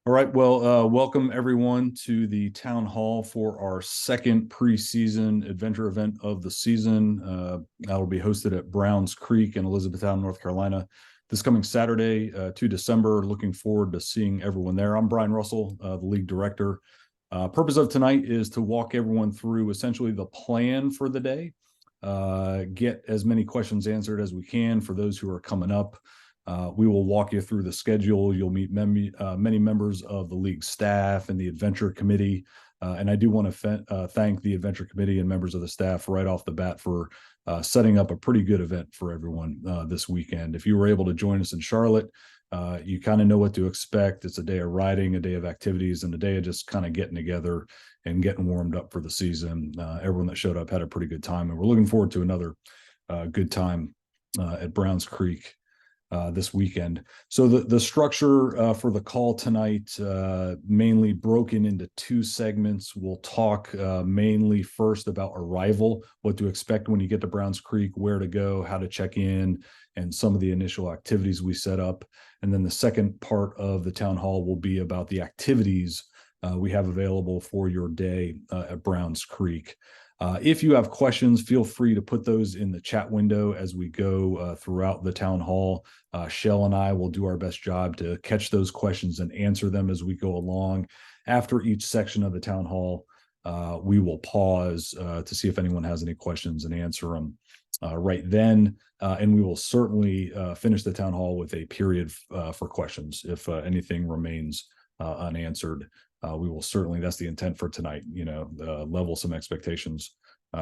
All right. Well, welcome everyone to the town hall for our second preseason adventure event of the season. That'll be hosted at Browns Creek in Elizabethtown, North Carolina, this coming Saturday, 2 December. Looking forward to seeing everyone there. I'm Brian Russell, the league director. Purpose of tonight is to walk everyone through essentially the plan for the day, get as many questions answered as we can for those who are coming up. We will walk you through the schedule. You'll meet many members of the league staff and the adventure committee. And I do want to thank the adventure committee and members of the staff right off the bat for setting up a pretty good event for everyone this weekend. If you were able to join us in Charlotte, you kind of know what to expect. It's a day of riding, a day of activities, and a day of just kind of getting together and getting warmed up for the season. Everyone that showed up had a pretty good time, and we're looking forward to another good time at Browns Creek this weekend. So the structure for the call tonight, mainly broken into two segments. We'll talk mainly first about arrival, what to expect when you get to Browns Creek, where to go, how to check in, and some of the initial activities we set up. And then the second part of the town hall will be about the activities we have available for your day at Browns Creek. If you have questions, feel free to put those in the chat window as we go throughout the town hall. Shell and I will do our best job to catch those questions and answer them as we go along. After each section of the town hall, we will pause to see if anyone has any questions and answer them right then. And we will certainly finish the town hall with a period for questions if anything remains unanswered. We will certainly, that's the intent for tonight, level some expectations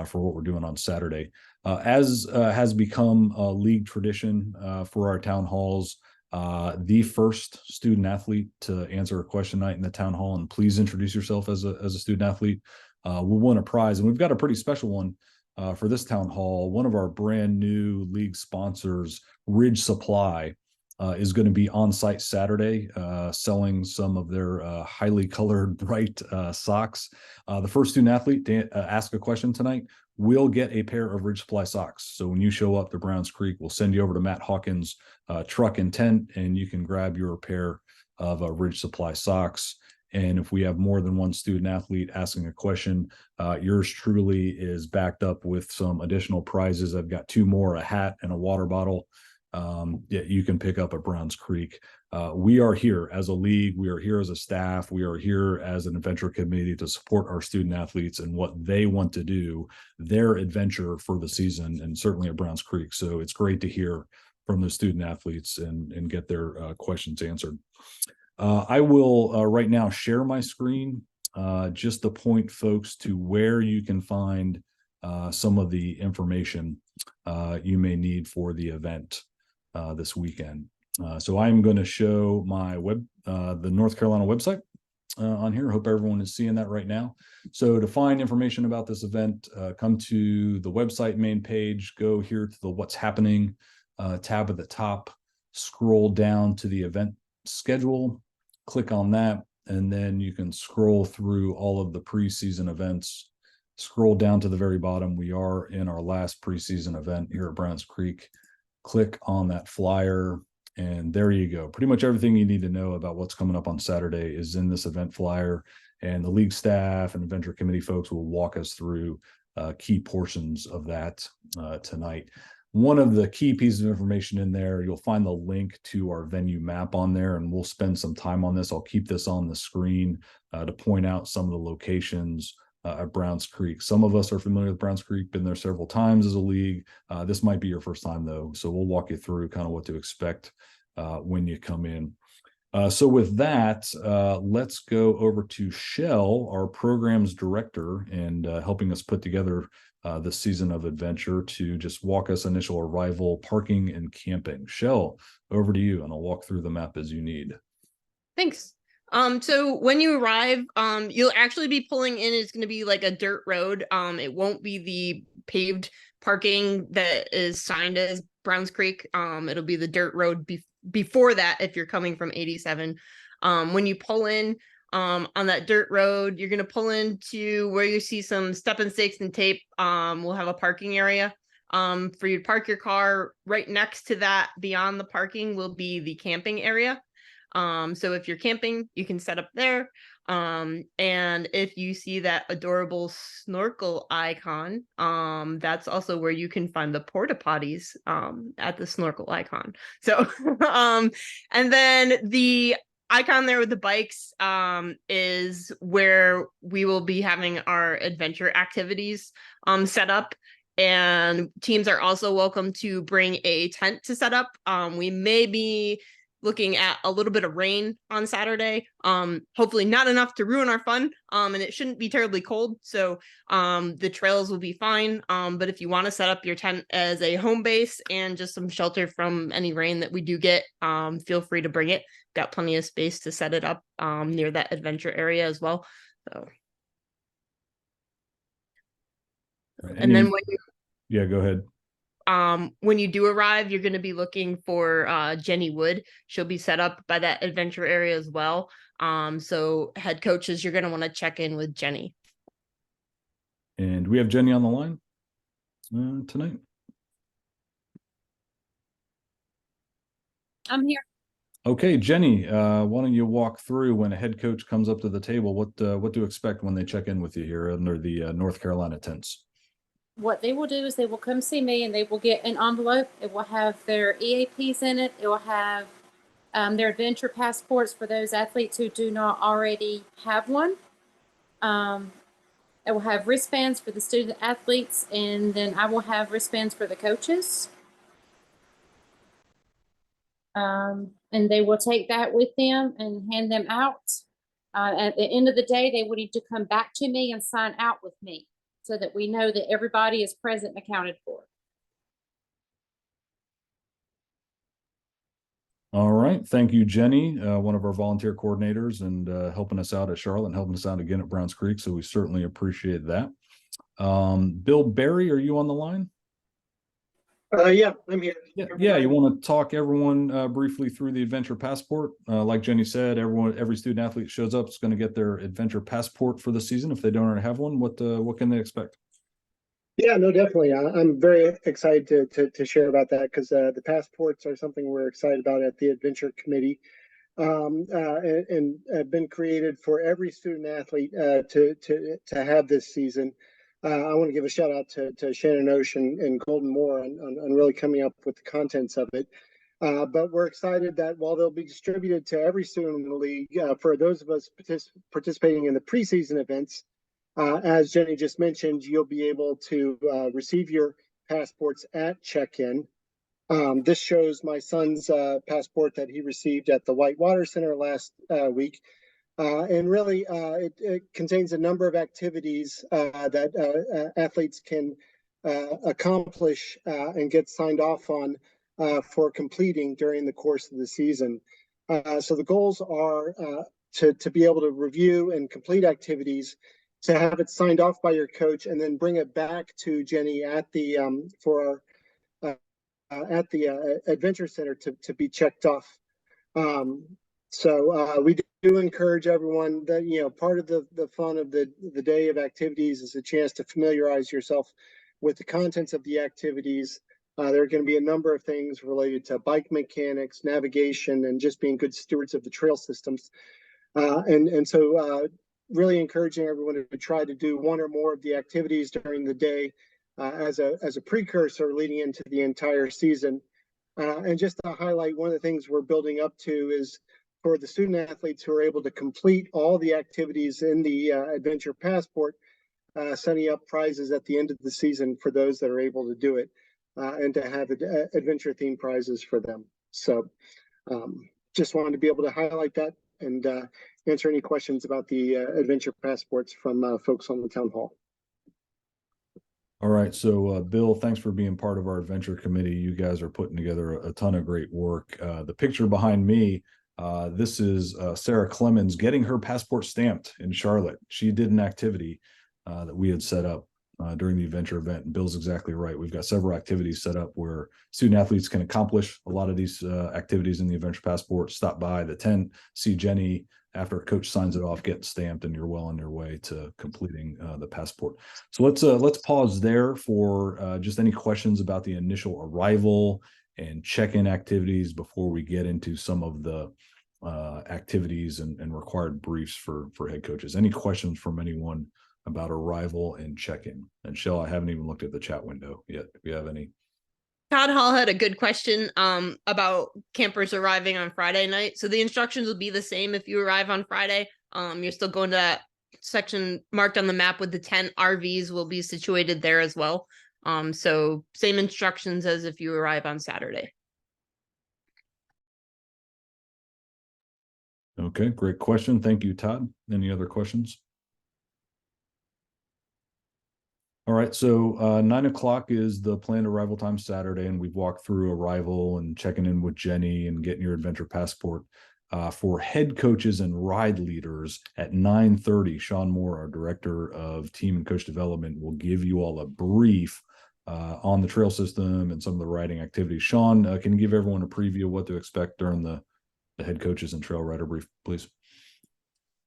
for what we're doing on Saturday. As has become a league tradition for our town halls, the first student athlete to answer a question night in the town hall, and please introduce yourself as a student athlete, will win a prize. And we've got a pretty special one for this town hall. One of our brand new league sponsors, Ridge Supply, is going to be on site Saturday, selling some of their highly colored, bright socks. The first student athlete to ask a question tonight will get a pair of Ridge Supply socks. So when you show up to Browns Creek, we'll send you over to Matt Hawkins' truck and tent, and you can grab your pair of Ridge Supply socks. And if we have more than one student athlete asking a question, yours truly is backed up with some additional prizes. I've got two more, a hat and a water bottle. You can pick up at Browns Creek. We are here as a league. We are here as a staff. We are here as an adventure committee to support our student athletes and what they want to do, their adventure for the season, and certainly at Browns Creek. So it's great to hear from the student athletes and get their questions answered. I will right now share my screen just to point folks to where you can find some of the information you may need for the event this weekend. So I'm going to show my the North Carolina website on here. I hope everyone is seeing that right now. So to find information about this event, come to the website main page, go here to the What's Happening tab at the top, scroll down to the event schedule, click on that, and then you can scroll through all of the preseason events. Scroll down to the very bottom. We are in our last preseason event here at Browns Creek. Click on that flyer, and there you go. Pretty much everything you need to know about what's coming up on Saturday is in this event flyer, and the league staff and adventure committee folks will walk us through key portions of that tonight. One of the key pieces of information in there, you'll find the link to our venue map on there, and we'll spend some time on this. I'll keep this on the screen to point out some of the locations at Browns Creek. Some of us are familiar with Browns Creek, been there several times as a league. This might be your first time though, so we'll walk you through kind of what to expect when you come in. So with that, let's go over to Shell, our programs director, and helping us put together this season of adventure, to just walk us initial arrival, parking, and camping. Shell, over to you, and I'll walk through the map as you need. Thanks. So when you arrive, you'll actually be pulling in. It's going to be like a dirt road. It won't be the paved parking that is signed as Browns Creek. It'll be the dirt road before that if you're coming from 87. When you pull in on that dirt road, you're going to pull into where you see some stepping stakes and tape. We'll have a parking area for you to park your car. Right next to that, beyond the parking, will be the camping area. So if you're camping, you can set up there. And if you see that adorable snorkel icon, that's also where you can find the porta potties at the snorkel icon. So and then the icon there with the bikes is where we will be having our adventure activities set up. And teams are also welcome to bring a tent to set up. We may be looking at a little bit of rain on Saturday. Hopefully not enough to ruin our fun. And it shouldn't be terribly cold. So the trails will be fine. But if you want to set up your tent as a home base and just some shelter from any rain that we do get, feel free to bring it. Got plenty of space to set it up near that adventure area as well. So and then when you yeah, go ahead. when you do arrive, you're going to be looking for Jenny Wood. She'll be set up by that adventure area as well. So head coaches, you're going to want to check in with Jenny. And we have Jenny on the line tonight. I'm here. Okay, Jenny, why don't you walk through when a head coach comes up to the table, what to expect when they check in with you here under the North Carolina tents? What they will do is they will come see me and they will get an envelope. It will have their EAPs in it. It will have their adventure passports for those athletes who do not already have one. It will have wristbands for the student athletes, and then I will have wristbands for the coaches. And they will take that with them and hand them out. At the end of the day, they will need to come back to me and sign out with me so that we know that everybody is present and accounted for. All right. Thank you, Jenny, one of our volunteer coordinators and helping us out at Charlotte and helping us out again at Browns Creek. So we certainly appreciate that. Bill Berry, are you on the line? Yeah, I'm here. Yeah, you want to talk everyone briefly through the adventure passport? Like Jenny said, every student athlete shows up is going to get their adventure passport for the season. If they don't already have one, what can they expect? Yeah, no, definitely. I'm very excited to share about that because the passports are something we're excited about at the Adventure Committee, and have been created for every student athlete to have this season. I want to give a shout out to Shannon Ocean and Golden Moore on really coming up with the contents of it. But we're excited that while they'll be distributed to every student in the league, for those of us participating in the preseason events, as Jenny just mentioned, you'll be able to receive your passports at check-in. This shows my son's passport that he received at the Whitewater Center last week. And really, it contains a number of activities that athletes can accomplish and get signed off on for completing during the course of the season. So the goals are to be able to review and complete activities, to have it signed off by your coach, and then bring it back to Jenny at the Adventure Center to be checked off. So we do encourage everyone that, part of the fun of the day of activities is a chance to familiarize yourself with the contents of the activities. There are going to be a number of things related to bike mechanics, navigation, and just being good stewards of the trail systems. So really encouraging everyone to try to do one or more of the activities during the day as a precursor leading into the entire season. And just to highlight, one of the things we're building up to is for the student athletes who are able to complete all the activities in the Adventure Passport, setting up prizes at the end of the season for those that are able to do it, and to have adventure themed prizes for them. So just wanted to be able to highlight that and answer any questions about the Adventure Passports from folks on the town hall. All right. So, Bill, thanks for being part of our adventure committee. You guys are putting together a ton of great work. The picture behind me, this is Sarah Clemens getting her passport stamped in Charlotte. She did an activity that we had set up during the adventure event. And Bill's exactly right. We've got several activities set up where student athletes can accomplish a lot of these activities in the adventure passport, stop by the tent, see Jenny after a coach signs it off, get stamped, and you're well on your way to completing the passport. So let's pause there for just any questions about the initial arrival and check-in activities before we get into some of the activities and required briefs for head coaches. Any questions from anyone about arrival and check-in? And Shell, I haven't even looked at the chat window yet. Do we have any? Todd Hall had a good question about campers arriving on Friday night. So the instructions will be the same if you arrive on Friday. You're still going to that section marked on the map with the tent. RVs will be situated there as well. So same instructions as if you arrive on Saturday. Okay, great question. Thank you, Todd. Any other questions? All right, so 9 o'clock is the planned arrival time Saturday, and we've walked through arrival and checking in with Jenny and getting your adventure passport. For head coaches and ride leaders at 9:30, Sean Moore, our director of team and coach development, will give you all a brief on the trail system and some of the riding activities. Sean, can you give everyone a preview of what to expect during the head coaches and trail rider brief, please?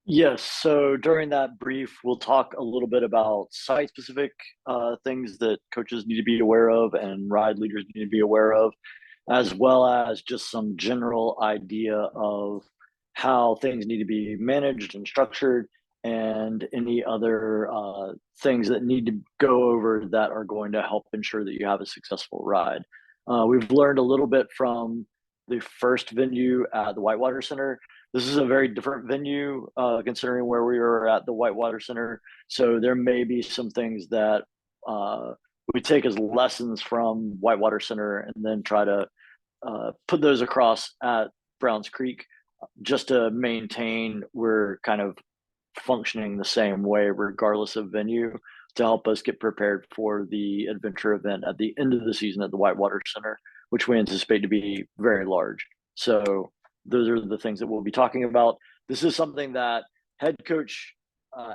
Yes, so during that brief, we'll talk a little bit about site-specific things that coaches need to be aware of and ride leaders need to be aware of, as well as just some general idea of how things need to be managed and structured, and any other things that need to go over that are going to help ensure that you have a successful ride. We've learned a little bit from the first venue at the Whitewater Center. This is a very different venue considering where we were at the Whitewater Center. So there may be some things that we take as lessons from Whitewater Center and then try to put those across at Browns Creek, just to maintain we're kind of functioning the same way regardless of venue, to help us get prepared for the adventure event at the end of the season at the Whitewater Center, which we anticipate to be very large. So those are the things that we'll be talking about. This is something that head coach,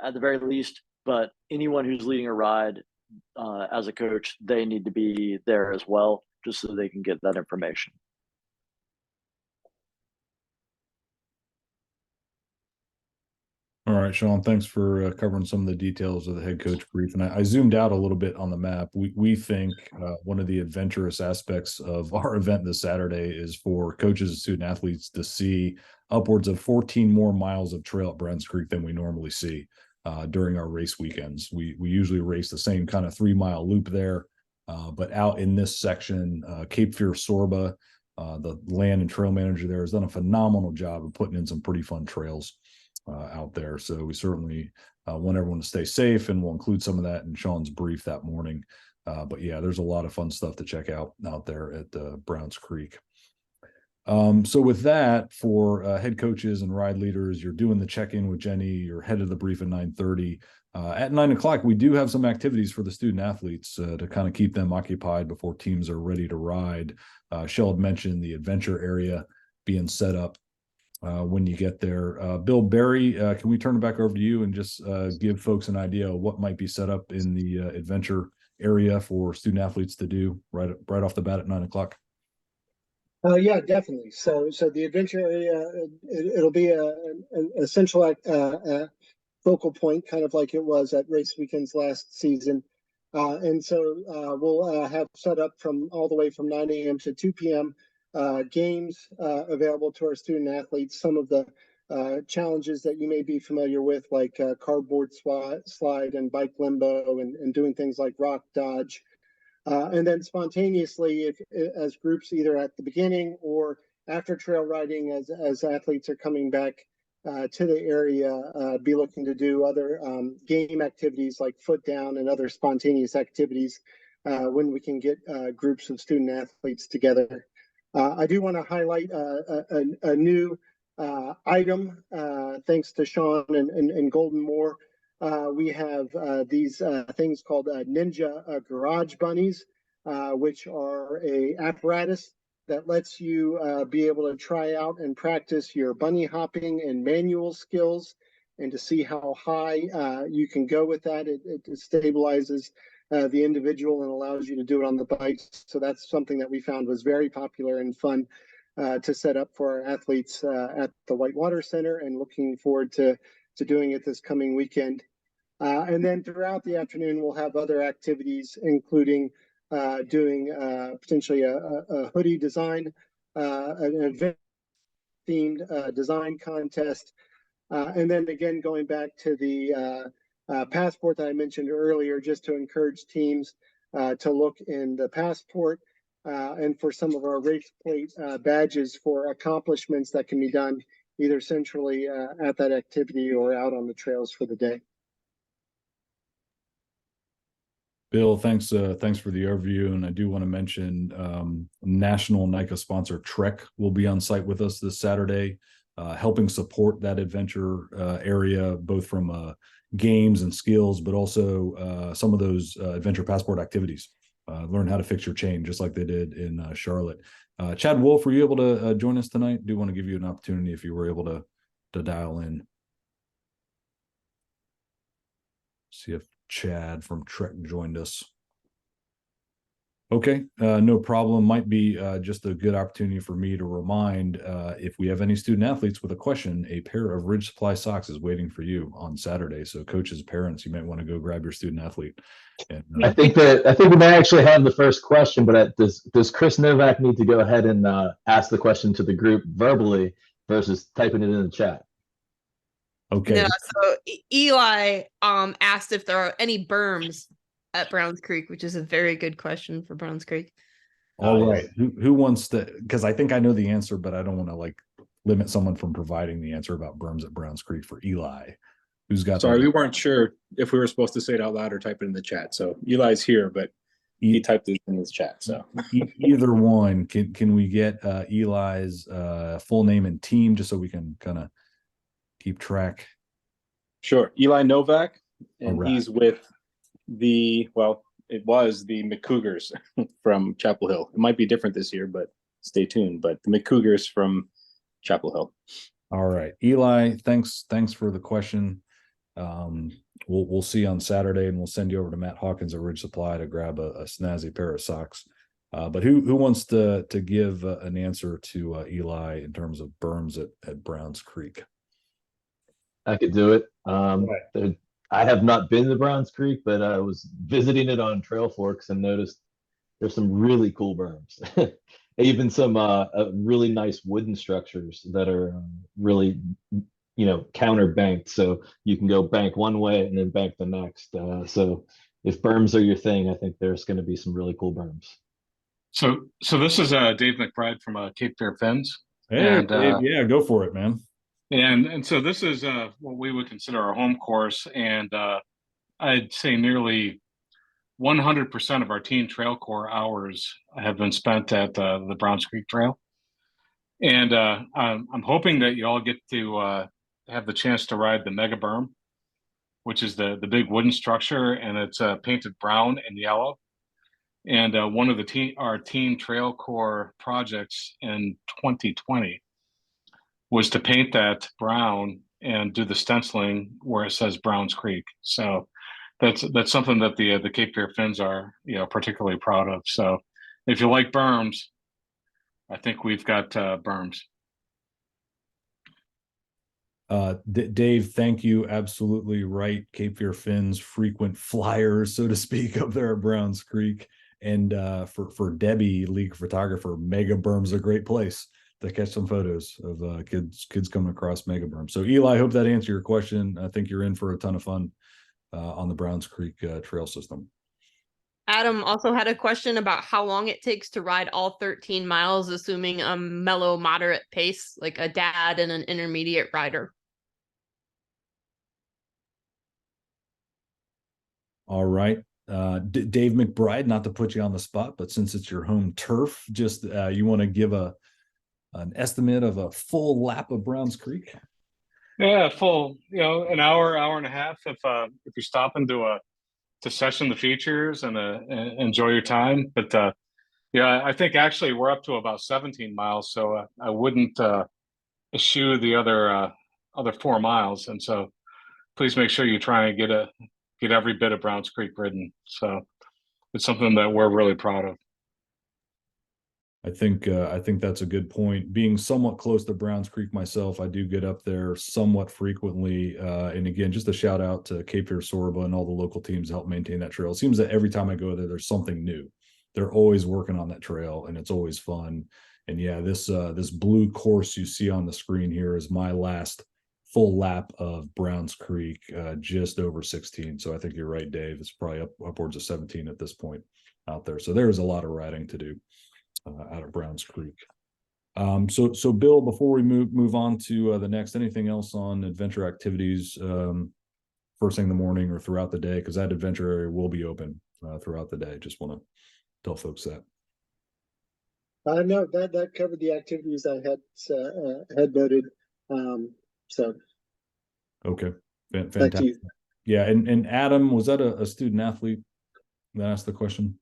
at the very least, but anyone who's leading a ride as a coach, they need to be there as well, just so they can get that information. All right, Sean, thanks for covering some of the details of the head coach brief. And I zoomed out a little bit on the map. We think one of the adventurous aspects of our event this Saturday is for coaches and student athletes to see upwards of 14 more miles of trail at Browns Creek than we normally see during our race weekends. We usually race the same kind of 3-mile loop there, but out in this section, Cape Fear Sorba, the land and trail manager there, has done a phenomenal job of putting in some pretty fun trails out there. So we certainly want everyone to stay safe, and we'll include some of that in Sean's brief that morning. But yeah, there's a lot of fun stuff to check out there at Browns Creek. So with that, for head coaches and ride leaders, you're doing the check-in with Jenny, you're head of the brief at 9:30. At 9 o'clock, we do have some activities for the student athletes to kind of keep them occupied before teams are ready to ride. Shell had mentioned the adventure area being set up when you get there. Bill Berry, can we turn it back over to you and just give folks an idea of what might be set up in the adventure area for student athletes to do right off the bat at 9 o'clock? Yeah, definitely. So the adventure area, it'll be a central focal point, kind of like it was at race weekends last season. And so we'll have set up from all the way from 9 a.m. to 2 p.m. Games available to our student athletes. Some of the challenges that you may be familiar with, like cardboard slide and bike limbo, and doing things like rock dodge. And then spontaneously, as groups, either at the beginning or after trail riding, as athletes are coming back to the area, be looking to do other game activities like foot down and other spontaneous activities when we can get groups of student athletes together. I do want to highlight a new item, thanks to Sean and Golden Moore. We have these things called Ninja Garage Bunnies, which are a apparatus that lets you be able to try out and practice your bunny hopping and manual skills, and to see how high you can go with that. It stabilizes the individual and allows you to do it on the bike. So that's something that we found was very popular and fun to set up for our athletes at the Whitewater Center, and looking forward to doing it this coming weekend. And then throughout the afternoon, we'll have other activities, including doing potentially a hoodie design, an event themed design contest. And then again, going back to the passport that I mentioned earlier, just to encourage teams to look in the passport and for some of our race plate badges for accomplishments that can be done either centrally at that activity or out on the trails for the day. Bill, thanks for the overview. And I do want to mention national NICA sponsor Trek will be on site with us this Saturday, helping support that adventure area, both from games and skills, but also some of those adventure passport activities. Learn how to fix your chain, just like they did in Charlotte. Chad Wolf, were you able to join us tonight? Do want to give you an opportunity if you were able to dial in. See if Chad from Trek joined us. Okay, no problem. Might be just a good opportunity for me to remind if we have any student athletes with a question, a pair of Ridge Supply socks is waiting for you on Saturday. So coaches, parents, you might want to go grab your student athlete. And, I think we may actually have the first question, but does Chris Novak need to go ahead and ask the question to the group verbally versus typing it in the chat? okay. No, so Eli asked if there are any berms at Browns Creek, which is a very good question for Browns Creek. All right. Who wants to, because I think I know the answer, but I don't want to like limit someone from providing the answer about berms at Browns Creek for Eli. Who's got Sorry, that? we weren't sure if we were supposed to say it out loud or type it in the chat. So Eli's here, but he typed it in his chat. So Either one. Can we get Eli's full name and team just so we can kind of keep track? sure. Eli Novak, and All right. he's with it was the McCougars from Chapel Hill. It might be different this year, but stay tuned. But the McCougars from Chapel Hill. All right, Eli, thanks for the question. We'll see you on Saturday, and we'll send you over to Matt Hawkins at Ridge Supply to grab a snazzy pair of socks. But who wants to give an answer to Eli in terms of berms at Browns Creek? I could do it. I have not been to Browns Creek, but I was visiting it on Trail Forks and noticed there's some really cool berms. Even some really nice wooden structures that are really, counter banked. So you can go bank one way and then bank the next. So if berms are your thing, I think there's going to be some really cool berms. So this is Dave McBride from Cape Fear Fins. Hey, And, Dave, yeah, go for it, man. And so this is what we would consider our home course, and I'd say nearly 100% of our teen trail core hours have been spent at the Browns Creek Trail. And I'm hoping that you all get to have the chance to ride the Mega Berm, which is the big wooden structure, and it's painted brown and yellow. And one of our teen trail core projects in 2020 was to paint that brown and do the stenciling where it says Browns Creek. So that's something that the Cape Fear Fins are particularly proud of. So if you like berms, I think we've got berms. Dave, thank you. Absolutely right. Cape Fear Fins, frequent flyers, so to speak, up there at Browns Creek. And for Debbie, league photographer, Mega Berm's a great place to catch some photos of kids coming across Mega Berm. So Eli, I hope that answered your question. I think you're in for a ton of fun on the Browns Creek trail system. Adam also had a question about how long it takes to ride all 13 miles, assuming a mellow, moderate pace, like a dad and an intermediate rider. All right. Dave McBride, not to put you on the spot, but since it's your home turf, just you want to give an estimate of a full lap of Browns Creek? Yeah, full, an hour and a half if you stop into to session the features and enjoy your time. But I think actually we're up to about 17 miles, so I wouldn't eschew the other 4 miles. And so please make sure you try and get every bit of Browns Creek ridden. So it's something that we're really proud of. I think that's a good point. Being somewhat close to Browns Creek myself, I do get up there somewhat frequently. And again, just a shout out to Cape Fear Sorba and all the local teams that help maintain that trail. It seems that every time I go there, there's something new. They're always working on that trail, and it's always fun. And yeah, this blue course you see on the screen here is my last full lap of Browns Creek, just over 16. So I think you're right, Dave. It's probably upwards of 17 at this point out there. So there's a lot of riding to do out of Browns Creek. So Bill, before we move on to the next, anything else on adventure activities first thing in the morning or throughout the day? Because that adventure area will be open throughout the day. Just want to tell folks that. No, that covered the activities I had noted. So okay, back to fantastic. you. Yeah, and Adam, was that a student athlete that asked the question?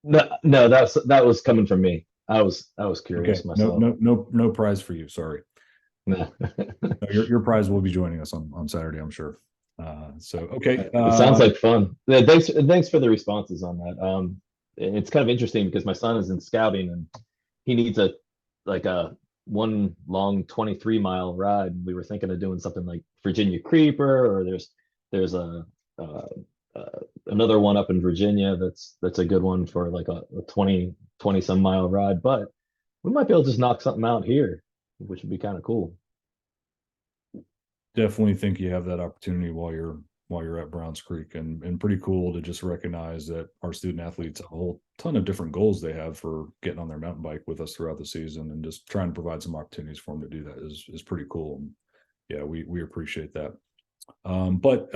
No, that was coming from me. I was curious Okay, myself. no prize for you. Sorry. No. No, your prize will be joining us on Saturday, I'm sure. So okay, It sounds like fun. Yeah, thanks for the responses on that. It's kind of interesting because my son is in scouting and he needs a one long 23-mile ride. We were thinking of doing something like Virginia Creeper, or there's another one up in Virginia that's a good one for like a 20 some mile ride. But we might be able to just knock something out here, which would be kind of cool. Definitely think you have that opportunity while you're at Browns Creek, and pretty cool to just recognize that our student athletes have a whole ton of different goals they have for getting on their mountain bike with us throughout the season, and just trying to provide some opportunities for them to do that is pretty cool. And yeah, we appreciate that. But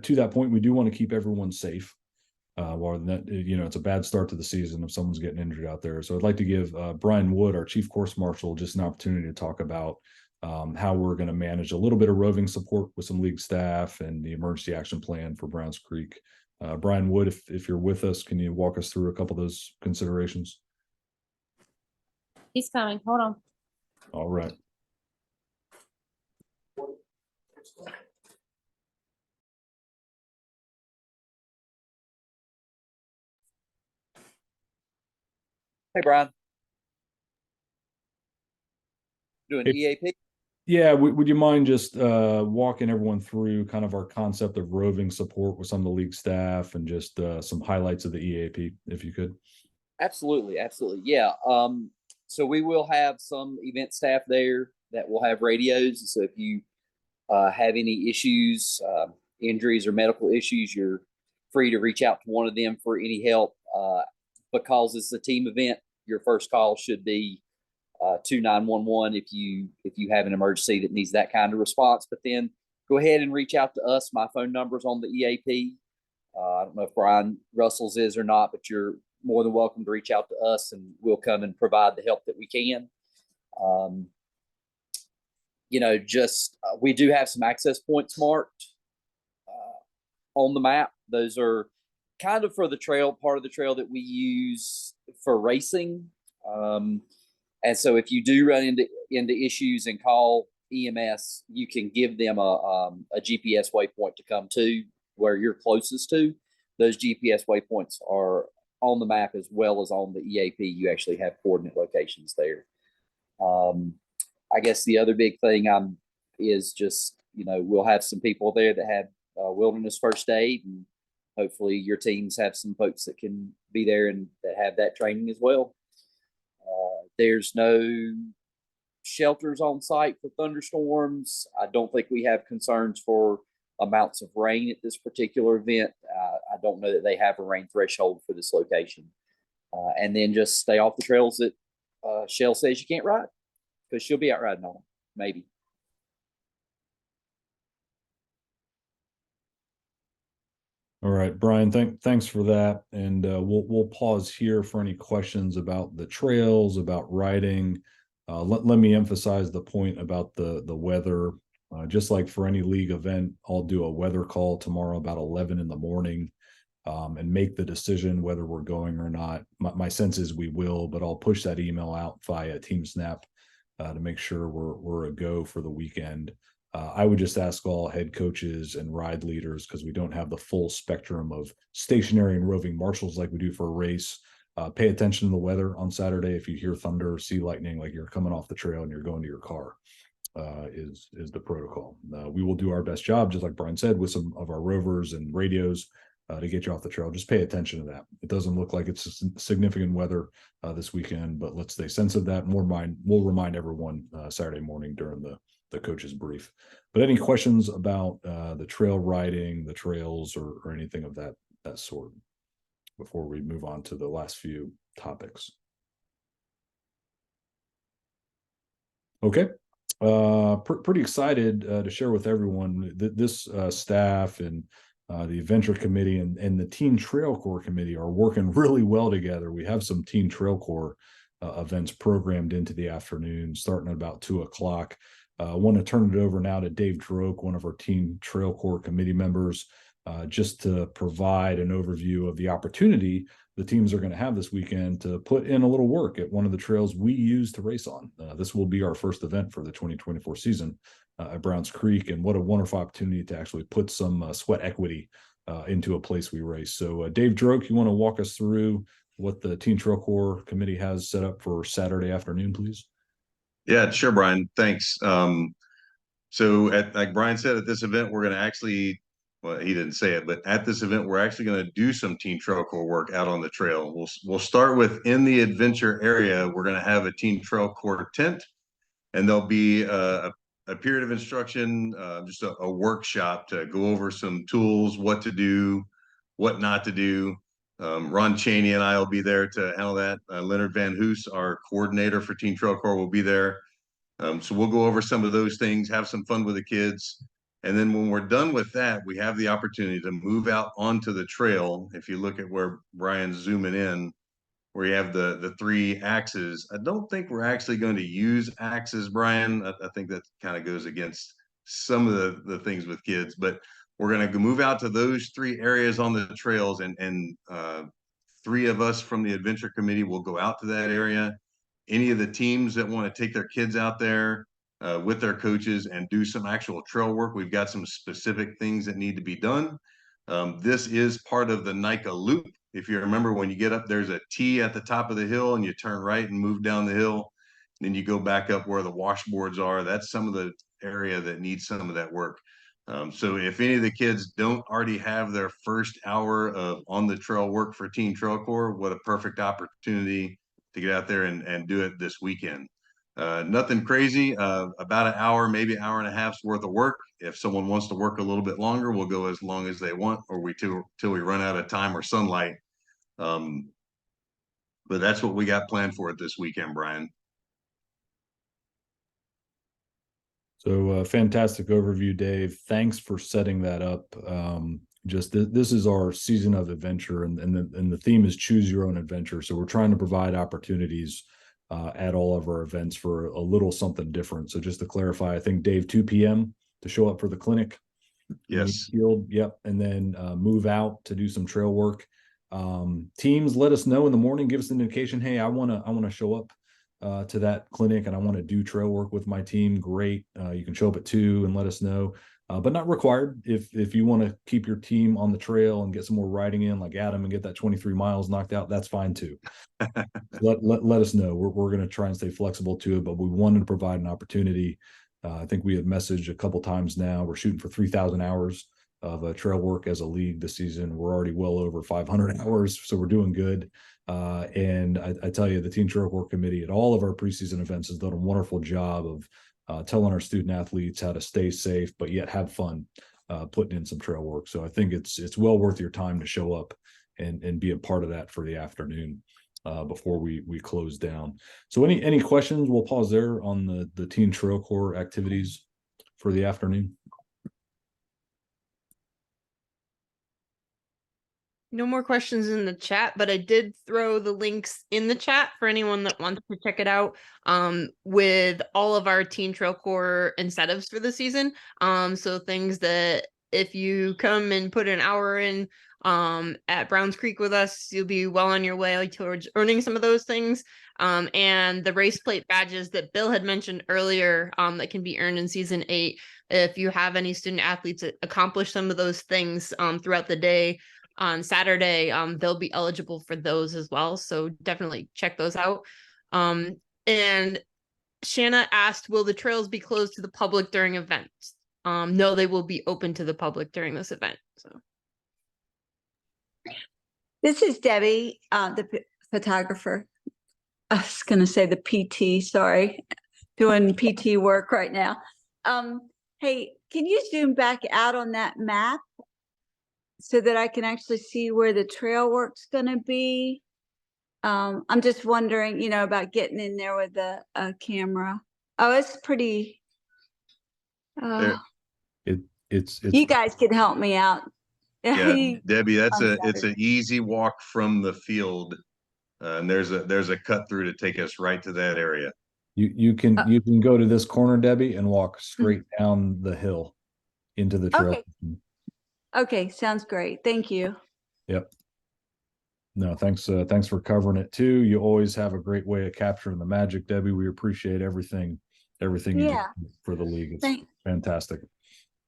to that point, we do want to keep everyone safe. While that, it's a bad start to the season if someone's getting injured out there. So I'd like to give Brian Wood, our chief course marshal, just an opportunity to talk about how we're going to manage a little bit of roving support with some league staff and the emergency action plan for Browns Creek. Brian Wood, if you're with us, can you walk us through a couple of those considerations? He's coming. Hold on. All right. Hey, Brian. Doing Hey. EAP? Yeah, would you mind just walking everyone through kind of our concept of roving support with some of the league staff and just some highlights of the EAP, if you could? Absolutely. Yeah. So we will have some event staff there that will have radios. So if you have any issues, injuries, or medical issues, you're free to reach out to one of them for any help. Because it's a team event, your first call should be 911 if you have an emergency that needs that kind of response. But then go ahead and reach out to us. My phone number's on the EAP. I don't know if Brian Russell's is or not, but you're more than welcome to reach out to us, and we'll come and provide the help that we can. We do have some access points marked on the map. Those are kind of for the trail, part of the trail that we use for racing. And so if you do run into issues and call EMS, you can give them a GPS waypoint to come to where you're closest to. Those GPS waypoints are on the map as well as on the EAP. You actually have coordinate locations there. I guess the other big thing is just, we'll have some people there that have wilderness first aid, and hopefully your teams have some folks that can be there and that have that training as well. There's no shelters on site for thunderstorms. I don't think we have concerns for amounts of rain at this particular event. I don't know that they have a rain threshold for this location. And then just stay off the trails that Shell says you can't ride, because she'll be out riding on them, maybe. All right, Brian, thanks for that. And we'll pause here for any questions about the trails, about riding. Let me emphasize the point about the weather. Just like for any league event, I'll do a weather call tomorrow about 11 in the morning and make the decision whether we're going or not. My sense is we will, but I'll push that email out via TeamSnap to make sure we're a go for the weekend. I would just ask all head coaches and ride leaders, because we don't have the full spectrum of stationary and roving marshals like we do for a race. Pay attention to the weather on Saturday. If you hear thunder or see lightning, like you're coming off the trail and you're going to your car, is the protocol. We will do our best job, just like Brian said, with some of our rovers and radios to get you off the trail. Just pay attention to that. It doesn't look like it's significant weather this weekend, but let's stay sensitive to that. We'll remind everyone Saturday morning during the coach's brief. But any questions about the trail riding, the trails, or anything of that sort before we move on to the last few topics? Okay. Pretty excited to share with everyone that this staff and the adventure committee and the teen trail corps committee are working really well together. We have some teen trail corps events programmed into the afternoon starting at about 2:00. I want to turn it over now to Dave Droke, one of our teen trail corps committee members, just to provide an overview of the opportunity the teams are going to have this weekend to put in a little work at one of the trails we use to race on. This will be our first event for the 2024 season at Browns Creek, and what a wonderful opportunity to actually put some sweat equity into a place we race. So Dave Droke, you want to walk us through what the Teen Trail Corps Committee has set up for Saturday afternoon, please? Yeah, sure, Brian. Thanks. So like Brian said, at this event, we're going to actually, well, he didn't say it, but at this event, we're actually going to do some Teen Trail Corps work out on the trail. We'll start with in the adventure area. We're going to have a Teen Trail Corps tent, and there'll be a period of instruction, just a workshop to go over some tools, what to do, what not to do. Ron Cheney and I will be there to handle that. Leonard Van Hoos, our coordinator for Teen Trail Corps, will be there. So we'll go over some of those things, have some fun with the kids. And then when we're done with that, we have the opportunity to move out onto the trail. If you look at where Brian's zooming in, where you have the 3 axes, I don't think we're actually going to use axes, Brian. I think that kind of goes against some of the things with kids, but we're going to move out to those 3 areas on the trails, and 3 of us from the adventure committee will go out to that area. Any of the teams that want to take their kids out there with their coaches and do some actual trail work, we've got some specific things that need to be done. This is part of the NICA loop. If you remember, when you get up, there's a T at the top of the hill and you turn right and move down the hill. Then you go back up where the washboards are. That's some of the area that needs some of that work. So if any of the kids don't already have their first hour of on the trail work for Teen Trail Corps, what a perfect opportunity to get out there and do it this weekend. Nothing crazy, about an hour, maybe an hour and a half's worth of work. If someone wants to work a little bit longer, we'll go as long as they want, or till we run out of time or sunlight. But that's what we got planned for it this weekend, Brian. So fantastic overview, Dave. Thanks for setting that up. This is our season of adventure, and the theme is choose your own adventure. So we're trying to provide opportunities at all of our events for a little something different. So just to clarify, I think Dave, 2 p.m. to show up for the clinic. Yes. Field, yep. And then move out to do some trail work. Teams, let us know in the morning. Give us an indication. Hey, I want to show up to that clinic and I want to do trail work with my team. Great. You can show up at 2 and let us know. But not required. If you want to keep your team on the trail and get some more riding in, like Adam, and get that 23 miles knocked out, that's fine too. let us know. We're going to try and stay flexible to it, but we wanted to provide an opportunity. I think we have messaged a couple times now. We're shooting for 3,000 hours of trail work as a league this season. We're already well over 500 hours, so we're doing good. And I tell you, the Teen Trail Corps Committee at all of our preseason events has done a wonderful job of telling our student athletes how to stay safe, but yet have fun putting in some trail work. So I think it's well worth your time to show up and be a part of that for the afternoon before we close down. So any questions? We'll pause there on the Teen Trail Corps activities for the afternoon. No more questions in the chat, but I did throw the links in the chat for anyone that wants to check it out, with all of our Teen Trail Corps incentives for the season. So things that if you come and put an hour in at Browns Creek with us, you'll be well on your way towards earning some of those things. And the race plate badges that Bill had mentioned earlier, that can be earned in season 8. If you have any student athletes that accomplish some of those things throughout the day, on Saturday, they'll be eligible for those as well. So definitely check those out. And Shanna asked, will the trails be closed to the public during events? No, they will be open to the public during this event. So This is Debbie, the photographer. I was going to say the PT, sorry, doing PT work right now. Hey, can you zoom back out on that map so that I can actually see where the trail work's going to be? I'm just wondering, about getting in there with a camera. Oh, it's pretty. It's You guys can help me out. Yeah, Debbie, On it's an Saturday. easy walk from the field. And there's a cut through to take us right to that area. you can go to this corner, Debbie, and walk straight down the hill into the trail. Okay. Okay, sounds great. Thank you. Yep. No, thanks for covering it too. You always have a great way of capturing the magic, Debbie. We appreciate everything you do for the league. It's fantastic.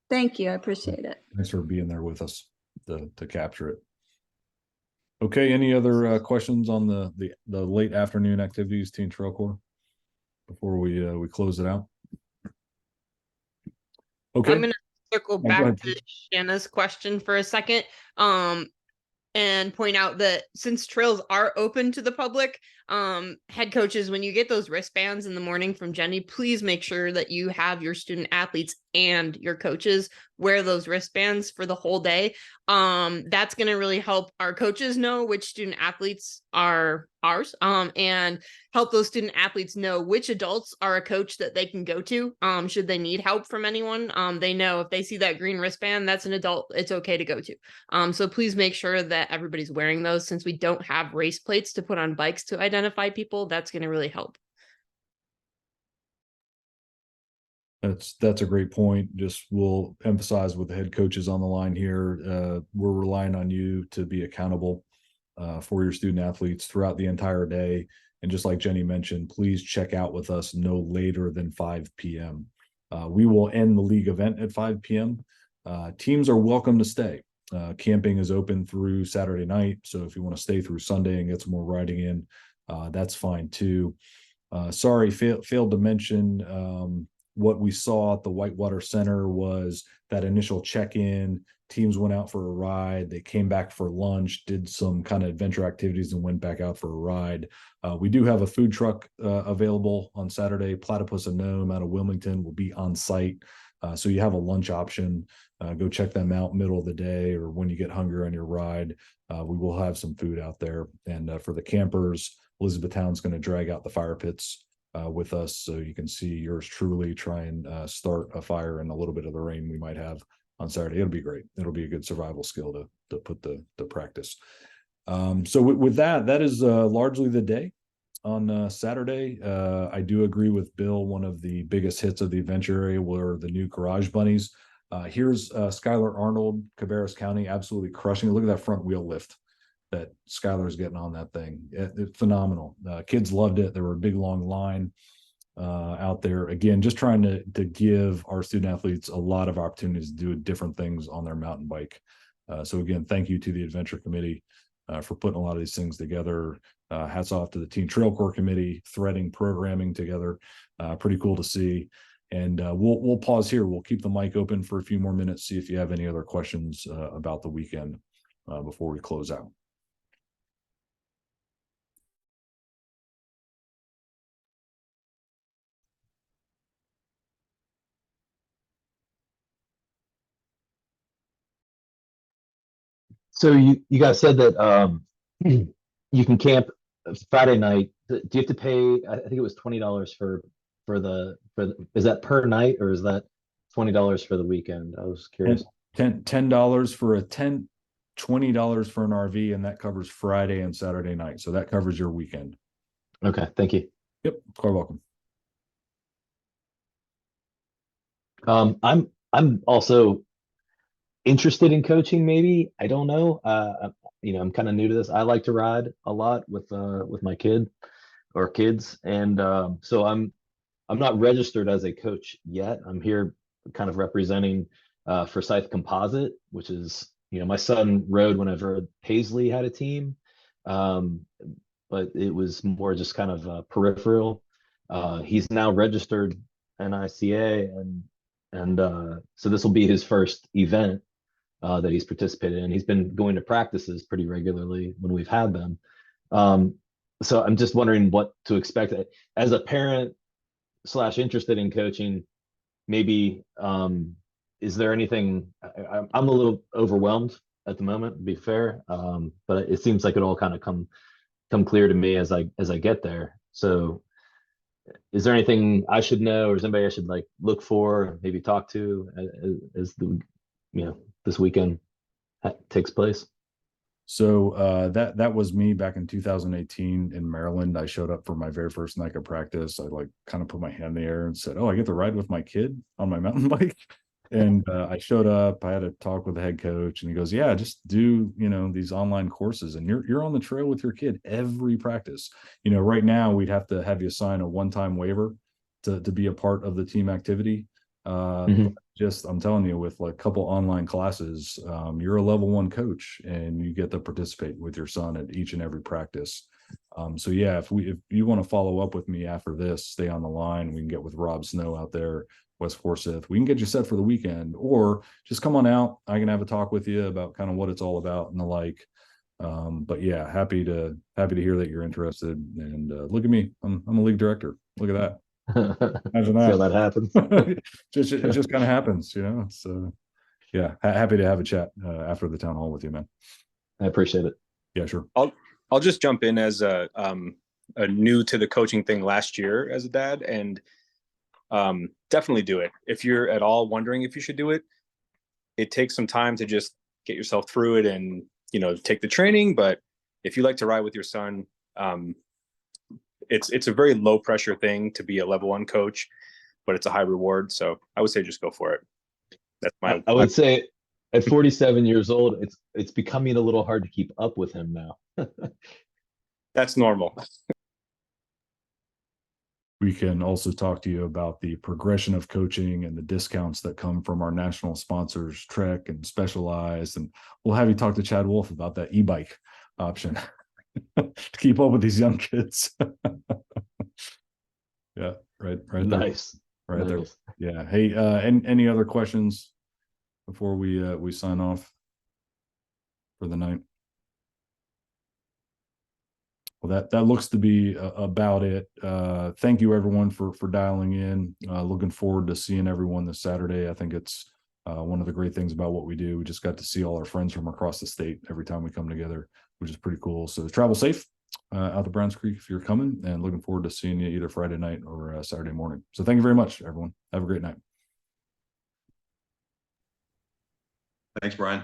Thank you. I appreciate it. Thanks for being there with us to capture it. Okay, any other questions on the late afternoon activities, Teen Trail Corps, before we close it out? Okay. I'm gonna circle back to Shanna's question for a second. And point out that since trails are open to the public, head coaches, when you get those wristbands in the morning from Jenny, please make sure that you have your student athletes and your coaches wear those wristbands for the whole day. That's going to really help our coaches know which student athletes are ours, and help those student athletes know which adults are a coach that they can go to, should they need help from anyone. They know if they see that green wristband, that's an adult it's okay to go to. So please make sure that everybody's wearing those. Since we don't have race plates to put on bikes to identify people, that's going to really help. That's a great point. Just we'll emphasize with the head coaches on the line here. We're relying on you to be accountable for your student athletes throughout the entire day. And just like Jenny mentioned, please check out with us no later than 5 p.m. We will end the league event at 5 p.m. Teams are welcome to stay. Camping is open through Saturday night. So if you want to stay through Sunday and get some more riding in, that's fine too. Sorry, failed to mention what we saw at the Whitewater Center was that initial check-in. Teams went out for a ride. They came back for lunch, did some kind of adventure activities, and went back out for a ride. We do have a food truck available on Saturday. Platypus and Gnome out of Wilmington will be on site. So you have a lunch option. Go check them out middle of the day or when you get hungry on your ride. We will have some food out there. And for the campers, Elizabethtown's going to drag out the fire pits with us, so you can see yours truly try and start a fire in a little bit of the rain we might have on Saturday. It'll be great. It'll be a good survival skill to put the practice. So with that is largely the day on Saturday. I do agree with Bill. One of the biggest hits of the adventure area were the new garage bunnies. Here's Skylar Arnold, Cabarrus County, absolutely crushing it. Look at that front wheel lift that Skylar's getting on that thing. It's phenomenal. Kids loved it. There were a big long line out there. Again, just trying to give our student athletes a lot of opportunities to do different things on their mountain bike. So again, thank you to the adventure committee for putting a lot of these things together. Hats off to the Teen Trail Corps committee, threading programming together. Pretty cool to see. And we'll pause here. We'll keep the mic open for a few more minutes, see if you have any other questions about the weekend before we close out. So you guys said that you can camp Friday night. Do you have to pay? I think it was $20 for is that per night or is that $20 for the weekend? I was curious. $10 for a tent, $20 for an RV, and that covers Friday and Saturday night. So that covers your weekend. Okay, thank you. Yep, quite welcome. I'm also interested in coaching. Maybe I don't know. I'm kind of new to this. I like to ride a lot with my kid or kids, and so I'm not registered as a coach yet. I'm here kind of representing Forsyth Composite, which is, my son rode whenever Paisley had a team, but it was more just kind of peripheral. He's now registered NICA, and so this will be his first event. that he's participated in. He's been going to practices pretty regularly when we've had them. So I'm just wondering what to expect as a parent / interested in coaching. Maybe is there anything? I'm a little overwhelmed at the moment, to be fair, but it seems like it all kind of come clear to me as I get there. So is there anything I should know, or is anybody I should like look for, maybe talk to as the this weekend takes place? So that was me back in 2018 in Maryland. I showed up for my very first night of practice. I like kind of put my hand in the air and said, "Oh, I get to ride with my kid on my mountain bike." And I showed up. I had a talk with the head coach, and he goes, "Yeah, just do these online courses, and you're on the trail with your kid every practice. Right now we'd have to have you sign a one-time waiver to be a part of the team activity. But just I'm telling you, with like a couple online classes, you're a level 1 coach, and you get to participate with your son at each and every practice. So yeah, if you want to follow up with me after this, stay on the line. We can get with Rob Snow out there, West Forsyth. We can get you set for the weekend, or just come on out. I can have a talk with you about kind of what it's all about and the like. But yeah, happy to hear that you're interested. And look at me, I'm a league director. Look at that. Imagine that. See how that happens. it just kind of happens, It's yeah, happy to have a chat after the town hall with you, man. I appreciate it. Yeah, sure. I'll just jump in as a new to the coaching thing last year as a dad, and definitely do it. If you're at all wondering if you should do it, it takes some time to just get yourself through it and take the training. But if you like to ride with your son, it's a very low pressure thing to be a level 1 coach, but it's a high reward. So I would say just go for it. That's my. I would say at 47 years old, it's becoming a little hard to keep up with him now. That's normal. We can also talk to you about the progression of coaching and the discounts that come from our national sponsors, Trek and Specialized, and we'll have you talk to Chad Wolf about that e-bike option to keep up with these young kids. Yeah, right nice there. Right nice. There. Yeah. Hey, any other questions before we sign off for the night? Well, that looks to be about it. Thank you everyone for dialing in. Looking forward to seeing everyone this Saturday. I think it's one of the great things about what we do. We just got to see all our friends from across the state every time we come together, which is pretty cool. So travel safe out to Browns Creek if you're coming, and looking forward to seeing you either Friday night or Saturday morning. So thank you very much, everyone. Have a great night. Thanks, Brian.